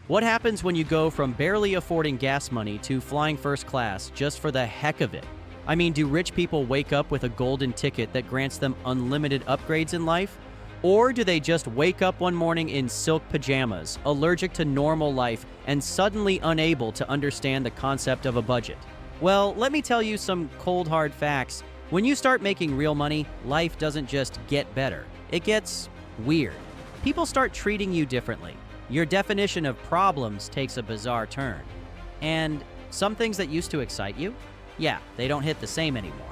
What happens when you go from barely affording gas money to flying first class just for the heck of it? I mean, do rich people wake up with a golden ticket that grants them unlimited upgrades in life? Or do they just wake up one morning in silk pajamas, allergic to normal life, and suddenly unable to understand the concept of a budget? Well, let me tell you some cold hard facts. When you start making real money, life doesn't just get better. It gets weird. People start treating you differently. Your definition of problems takes a bizarre turn. And some things that used to excite you, yeah, they don't hit the same anymore.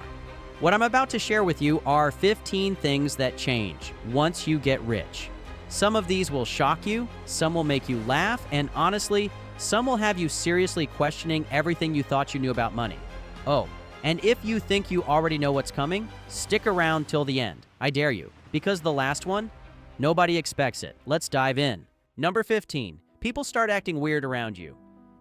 What I'm about to share with you are 15 things that change once you get rich. Some of these will shock you, some will make you laugh, and honestly, some will have you seriously questioning everything you thought you knew about money. Oh, and if you think you already know what's coming, stick around till the end. I dare you, because the last one, nobody expects it. Let's dive in. Number 15, people start acting weird around you.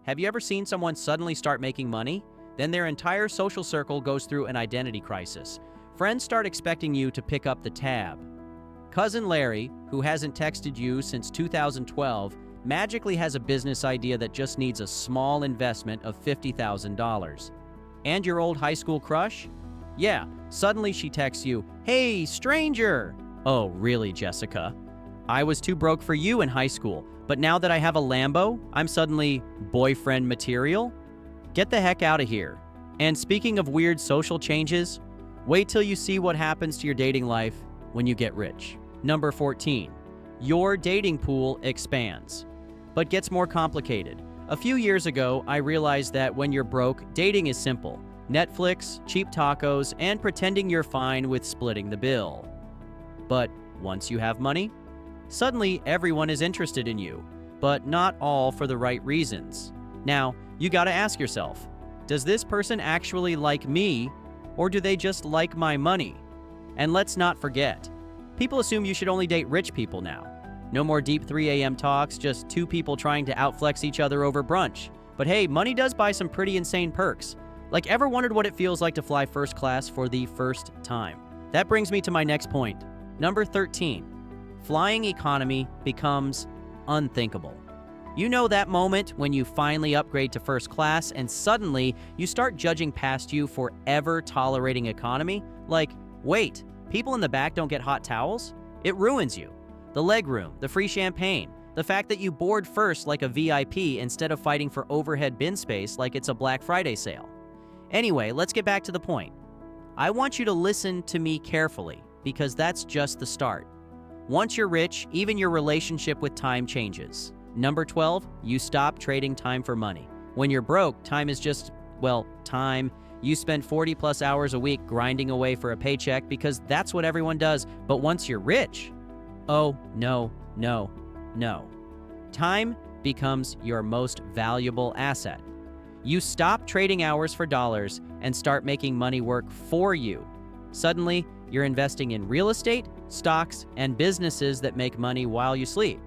Have you ever seen someone suddenly start making money? Then their entire social circle goes through an identity crisis. Friends start expecting you to pick up the tab. Cousin Larry, who hasn't texted you since 2012, magically has a business idea that just needs a small investment of $50,000. And your old high school crush? Yeah, suddenly she texts you, "Hey, stranger!" Oh, really, Jessica? I was too broke for you in high school, but now that I have a Lambo, I'm suddenly boyfriend material? Get the heck out of here. And speaking of weird social changes, wait till you see what happens to your dating life when you get rich. Number 14, your dating pool expands, but gets more complicated. A few years ago, I realized that when you're broke, dating is simple. Netflix, cheap tacos, and pretending you're fine with splitting the bill. But once you have money, suddenly everyone is interested in you, but not all for the right reasons. Now, you gotta ask yourself, does this person actually like me, or do they just like my money? And let's not forget, people assume you should only date rich people now. No more deep 3 a.m. talks, just two people trying to outflex each other over brunch. But hey, money does buy some pretty insane perks. Like, ever wondered what it feels like to fly first class for the first time? That brings me to my next point. Number 13. Flying economy becomes unthinkable. You know that moment when you finally upgrade to first class and suddenly you start judging past you for ever tolerating economy? Like, wait, people in the back don't get hot towels? It ruins you. The legroom, the free champagne, the fact that you board first like a VIP instead of fighting for overhead bin space like it's a Black Friday sale. Anyway, let's get back to the point. I want you to listen to me carefully because that's just the start. Once you're rich, even your relationship with time changes. Number 12, you stop trading time for money. When you're broke, time is just, well, time. You spend 40 plus hours a week grinding away for a paycheck because that's what everyone does. But once you're rich, oh, no, no, no. Time becomes your most valuable asset. You stop trading hours for dollars and start making money work for you. Suddenly, you're investing in real estate, stocks, and businesses that make money while you sleep.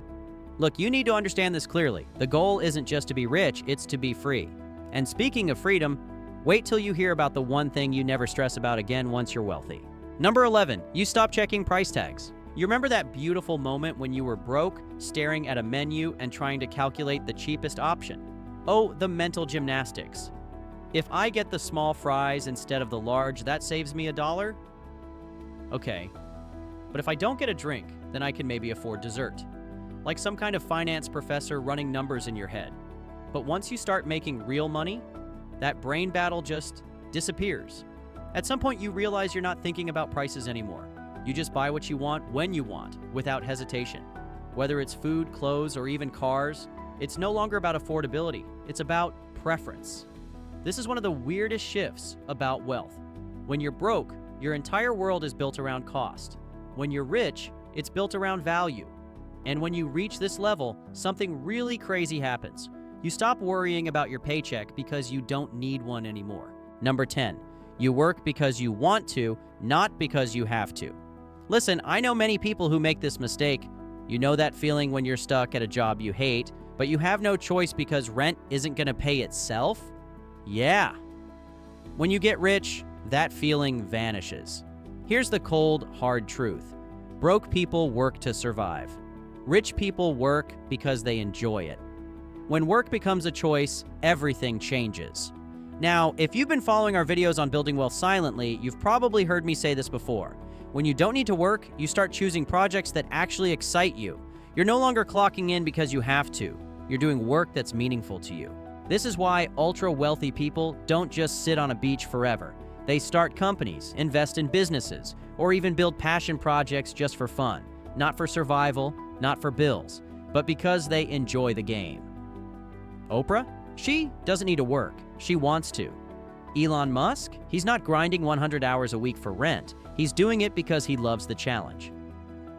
Look, you need to understand this clearly. The goal isn't just to be rich, it's to be free. And speaking of freedom, wait till you hear about the one thing you never stress about again once you're wealthy. Number 11, you stop checking price tags. You remember that beautiful moment when you were broke, staring at a menu and trying to calculate the cheapest option? Oh, the mental gymnastics. If I get the small fries instead of the large, that saves me $1? Okay. But if I don't get a drink, then I can maybe afford dessert. Like some kind of finance professor running numbers in your head. But once you start making real money, that brain battle just disappears. At some point, you realize you're not thinking about prices anymore. You just buy what you want when you want, without hesitation. Whether it's food, clothes, or even cars, it's no longer about affordability. It's about preference. This is one of the weirdest shifts about wealth. When you're broke, your entire world is built around cost. When you're rich, it's built around value. And when you reach this level, something really crazy happens. You stop worrying about your paycheck because you don't need one anymore. Number 10, you work because you want to, not because you have to. Listen, I know many people who make this mistake. You know that feeling when you're stuck at a job you hate, but you have no choice because rent isn't going to pay itself? Yeah. When you get rich, that feeling vanishes. Here's the cold, hard truth. Broke people work to survive. Rich people work because they enjoy it. When work becomes a choice, everything changes. Now, if you've been following our videos on building wealth silently, you've probably heard me say this before. When you don't need to work, you start choosing projects that actually excite you. You're no longer clocking in because you have to. You're doing work that's meaningful to you. This is why ultra-wealthy people don't just sit on a beach forever. They start companies, invest in businesses, or even build passion projects just for fun. Not for survival, not for bills, but because they enjoy the game. Oprah? She doesn't need to work. She wants to. Elon Musk? He's not grinding 100 hours a week for rent. He's doing it because he loves the challenge.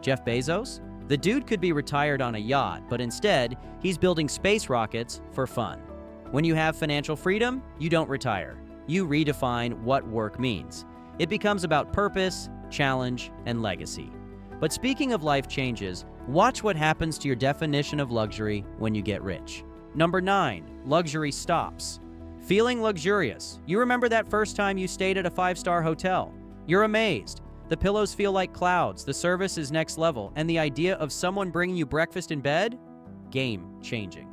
Jeff Bezos? The dude could be retired on a yacht, but instead, he's building space rockets for fun. When you have financial freedom, you don't retire. You redefine what work means. It becomes about purpose, challenge, and legacy. But speaking of life changes, watch what happens to your definition of luxury when you get rich. Number 9, luxury stops. Feeling luxurious. You remember that first time you stayed at a 5-star hotel? You're amazed. The pillows feel like clouds, the service is next level, and the idea of someone bringing you breakfast in bed? Game-changing.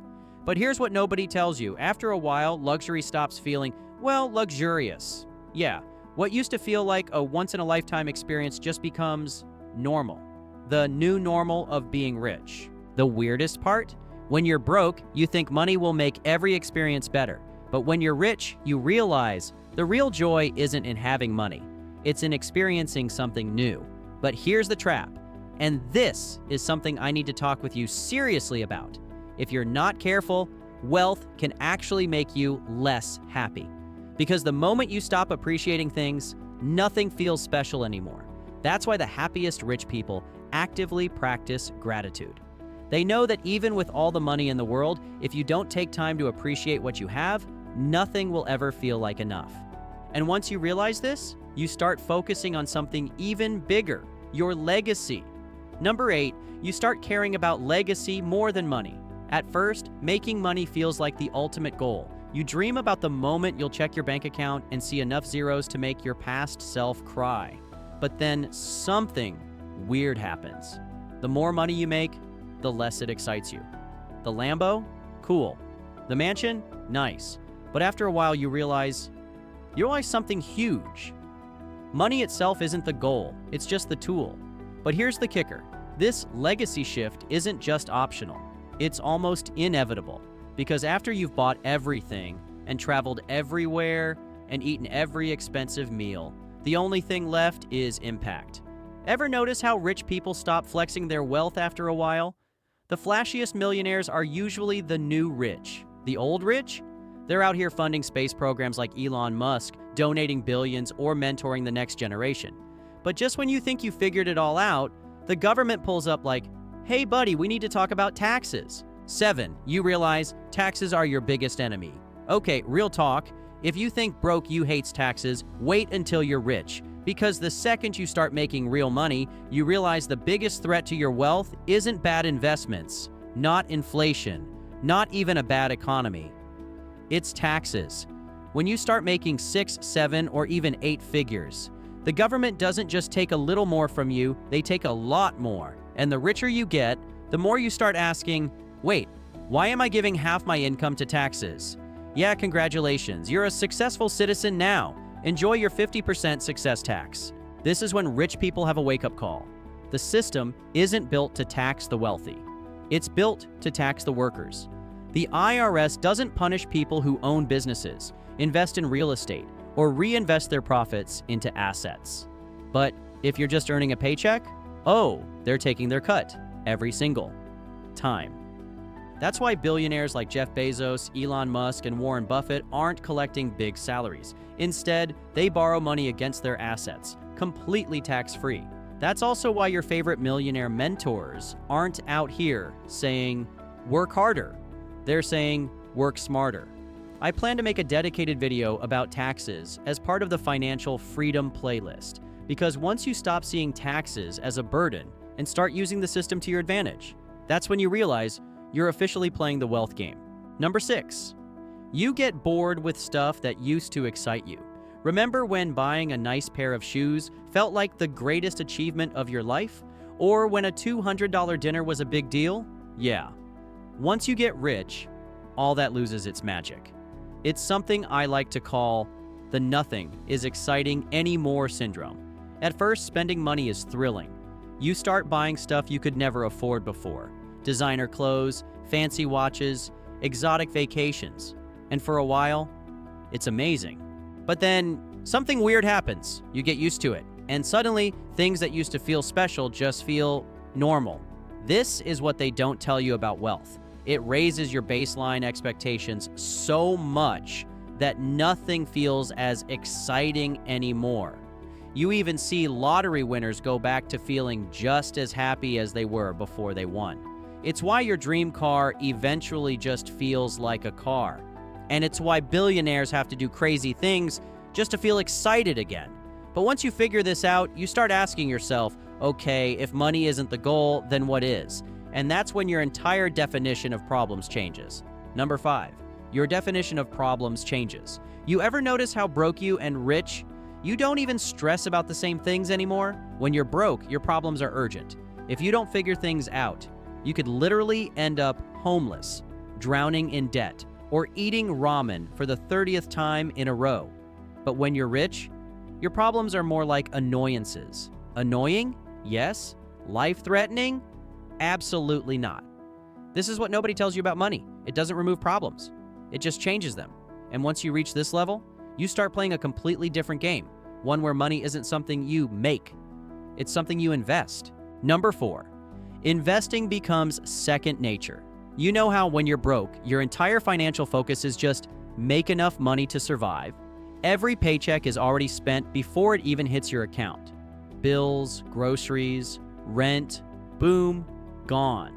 But here's what nobody tells you. After a while, luxury stops feeling, well, luxurious. Yeah, what used to feel like a once-in-a-lifetime experience just becomes normal. The new normal of being rich. The weirdest part? When you're broke, you think money will make every experience better. But when you're rich, you realize the real joy isn't in having money. It's in experiencing something new. But here's the trap. And this is something I need to talk with you seriously about. If you're not careful, wealth can actually make you less happy. Because the moment you stop appreciating things, nothing feels special anymore. That's why the happiest rich people actively practice gratitude. They know that even with all the money in the world, if you don't take time to appreciate what you have, nothing will ever feel like enough. And once you realize this, you start focusing on something even bigger, your legacy. Number 8, you start caring about legacy more than money. At first, making money feels like the ultimate goal. You dream about the moment you'll check your bank account and see enough zeros to make your past self cry. But then something weird happens. The more money you make, the less it excites you. The Lambo? Cool. The mansion? Nice. But after a while, you realize something huge. Money itself isn't the goal, it's just the tool. But here's the kicker. This legacy shift isn't just optional. It's almost inevitable. Because after you've bought everything and traveled everywhere and eaten every expensive meal, the only thing left is impact. Ever notice how rich people stop flexing their wealth after a while? The flashiest millionaires are usually the new rich. The old rich? They're out here funding space programs like Elon Musk, donating billions, or mentoring the next generation. But just when you think you figured it all out, the government pulls up like, hey buddy, we need to talk about taxes. 7, you realize taxes are your biggest enemy. Okay, real talk. If you think broke you hates taxes, wait until you're rich. Because the second you start making real money, you realize the biggest threat to your wealth isn't bad investments, not inflation, not even a bad economy. It's taxes. When you start making 6, 7, or even 8 figures, the government doesn't just take a little more from you, they take a lot more. And the richer you get, the more you start asking, wait, why am I giving half my income to taxes? Yeah, congratulations, you're a successful citizen now. Enjoy your 50% success tax. This is when rich people have a wake-up call. The system isn't built to tax the wealthy. It's built to tax the workers. The IRS doesn't punish people who own businesses, invest in real estate, or reinvest their profits into assets. But if you're just earning a paycheck, oh, they're taking their cut every single time. That's why billionaires like Jeff Bezos, Elon Musk, and Warren Buffett aren't collecting big salaries. Instead, they borrow money against their assets, completely tax-free. That's also why your favorite millionaire mentors aren't out here saying, work harder. They're saying, work smarter. I plan to make a dedicated video about taxes as part of the Financial Freedom playlist, because once you stop seeing taxes as a burden and start using the system to your advantage, that's when you realize you're officially playing the wealth game. Number 6, you get bored with stuff that used to excite you. Remember when buying a nice pair of shoes felt like the greatest achievement of your life? Or when a $200 dinner was a big deal? Yeah. Once you get rich, all that loses its magic. It's something I like to call the nothing is exciting anymore syndrome. At first, spending money is thrilling. You start buying stuff you could never afford before. Designer clothes, fancy watches, exotic vacations. And for a while, it's amazing. But then something weird happens. You get used to it. And suddenly, things that used to feel special just feel normal. This is what they don't tell you about wealth. It raises your baseline expectations so much that nothing feels as exciting anymore. You even see lottery winners go back to feeling just as happy as they were before they won. It's why your dream car eventually just feels like a car. And it's why billionaires have to do crazy things just to feel excited again. But once you figure this out, you start asking yourself, okay, if money isn't the goal, then what is? And that's when your entire definition of problems changes. Number 5, your definition of problems changes. You ever notice how broke you and rich, you don't even stress about the same things anymore? When you're broke, your problems are urgent. If you don't figure things out, you could literally end up homeless, drowning in debt, or eating ramen for the 30th time in a row. But when you're rich, your problems are more like annoyances. Annoying? Yes. Life-threatening? Absolutely not. This is what nobody tells you about money. It doesn't remove problems. It just changes them. And once you reach this level, you start playing a completely different game, one where money isn't something you make. It's something you invest. Number 4, investing becomes second nature. You know how when you're broke, your entire financial focus is just make enough money to survive. Every paycheck is already spent before it even hits your account. Bills, groceries, rent, boom, gone.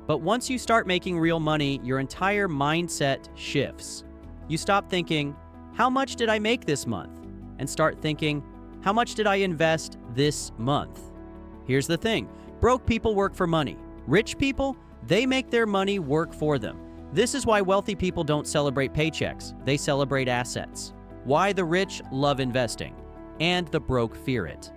But once you start making real money, your entire mindset shifts. You stop thinking, how much did I make this month? And start thinking, how much did I invest this month? Here's the thing, broke people work for money. Rich people, they make their money work for them. This is why wealthy people don't celebrate paychecks. They celebrate assets. Why the rich love investing, and the broke fear it.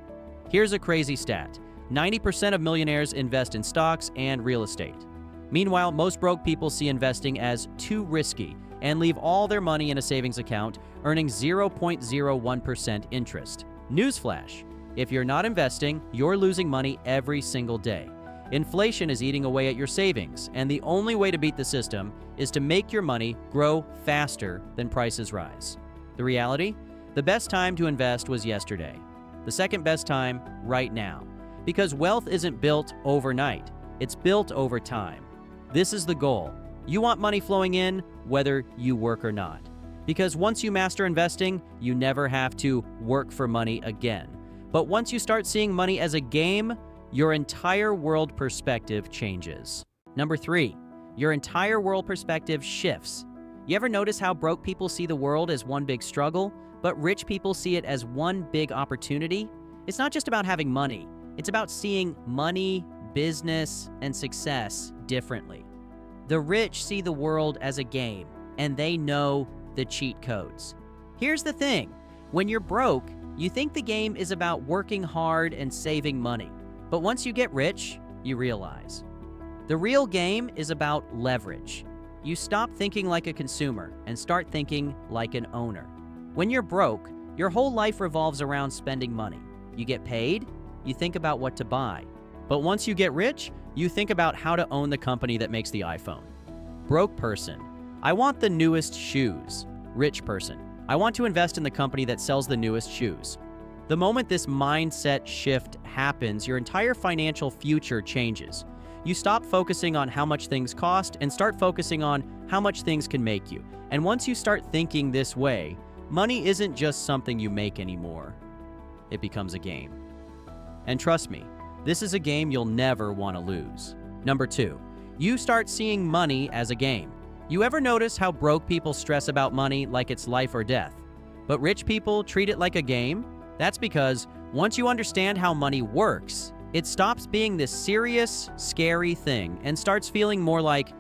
Here's a crazy stat. 90% of millionaires invest in stocks and real estate. Meanwhile, most broke people see investing as too risky and leave all their money in a savings account, earning 0.01% interest. Newsflash, if you're not investing, you're losing money every single day. Inflation is eating away at your savings, and the only way to beat the system is to make your money grow faster than prices rise. The reality? The best time to invest was yesterday. The second best time, right now. Because wealth isn't built overnight, it's built over time. This is the goal. You want money flowing in, whether you work or not. Because once you master investing, you never have to work for money again. But once you start seeing money as a game, your entire world perspective changes. Number 3, your entire world perspective shifts. You ever notice how broke people see the world as one big struggle, but rich people see it as one big opportunity? It's not just about having money. It's about seeing money, business, and success differently. The rich see the world as a game, and they know the cheat codes. Here's the thing. When you're broke, you think the game is about working hard and saving money. But once you get rich, you realize the real game is about leverage. You stop thinking like a consumer and start thinking like an owner. When you're broke, your whole life revolves around spending money. You get paid, you think about what to buy. But once you get rich, you think about how to own the company that makes the iPhone. Broke person, I want the newest shoes. Rich person, I want to invest in the company that sells the newest shoes. The moment this mindset shift happens, your entire financial future changes. You stop focusing on how much things cost and start focusing on how much things can make you. And once you start thinking this way, money isn't just something you make anymore. It becomes a game. And trust me, this is a game you'll never want to lose. Number 2, you start seeing money as a game. You ever notice how broke people stress about money like it's life or death, but rich people treat it like a game? That's because once you understand how money works, it stops being this serious, scary thing and starts feeling more like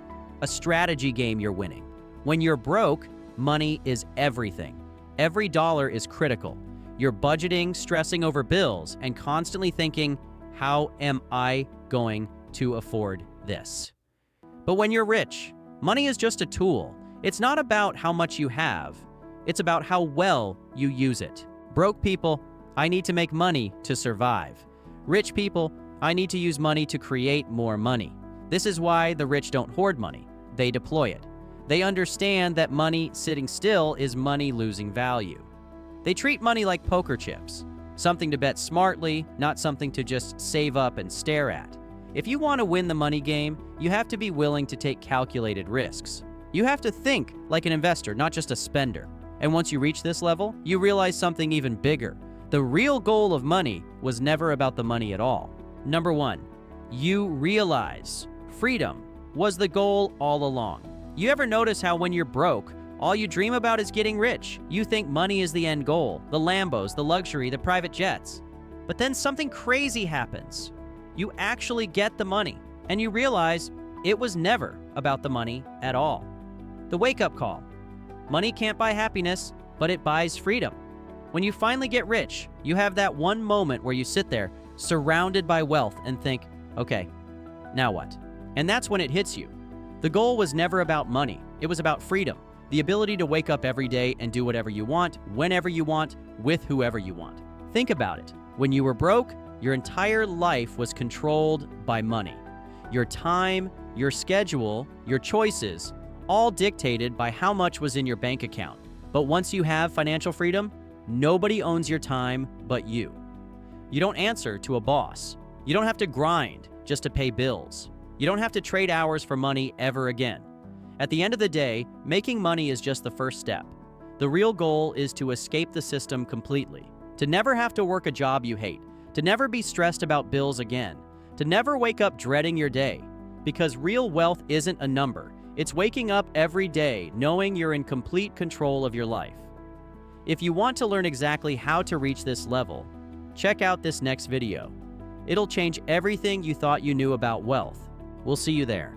a strategy game you're winning. When you're broke, money is everything. Every dollar is critical. You're budgeting, stressing over bills, and constantly thinking, how am I going to afford this? But when you're rich, money is just a tool. It's not about how much you have, it's about how well you use it. Broke people, I need to make money to survive. Rich people, I need to use money to create more money. This is why the rich don't hoard money, they deploy it. They understand that money sitting still is money losing value. They treat money like poker chips, something to bet smartly, not something to just save up and stare at. If you want to win the money game, you have to be willing to take calculated risks. You have to think like an investor, not just a spender. And once you reach this level, you realize something even bigger. The real goal of money was never about the money at all. Number 1, you realize freedom was the goal all along. You ever notice how when you're broke, all you dream about is getting rich? You think money is the end goal, the Lambos, the luxury, the private jets. But then something crazy happens. You actually get the money, and you realize it was never about the money at all. The wake-up call. Money can't buy happiness, but it buys freedom. When you finally get rich, you have that one moment where you sit there, surrounded by wealth, and think, okay, now what? And that's when it hits you. The goal was never about money. It was about freedom. The ability to wake up every day and do whatever you want, whenever you want, with whoever you want. Think about it. When you were broke, your entire life was controlled by money. Your time, your schedule, your choices, all dictated by how much was in your bank account. But once you have financial freedom, nobody owns your time but you. You don't answer to a boss. You don't have to grind just to pay bills. You don't have to trade hours for money ever again. At the end of the day, making money is just the first step. The real goal is to escape the system completely, to never have to work a job you hate, to never be stressed about bills again, to never wake up dreading your day. Because real wealth isn't a number. It's waking up every day knowing you're in complete control of your life. If you want to learn exactly how to reach this level, check out this next video. It'll change everything you thought you knew about wealth. We'll see you there.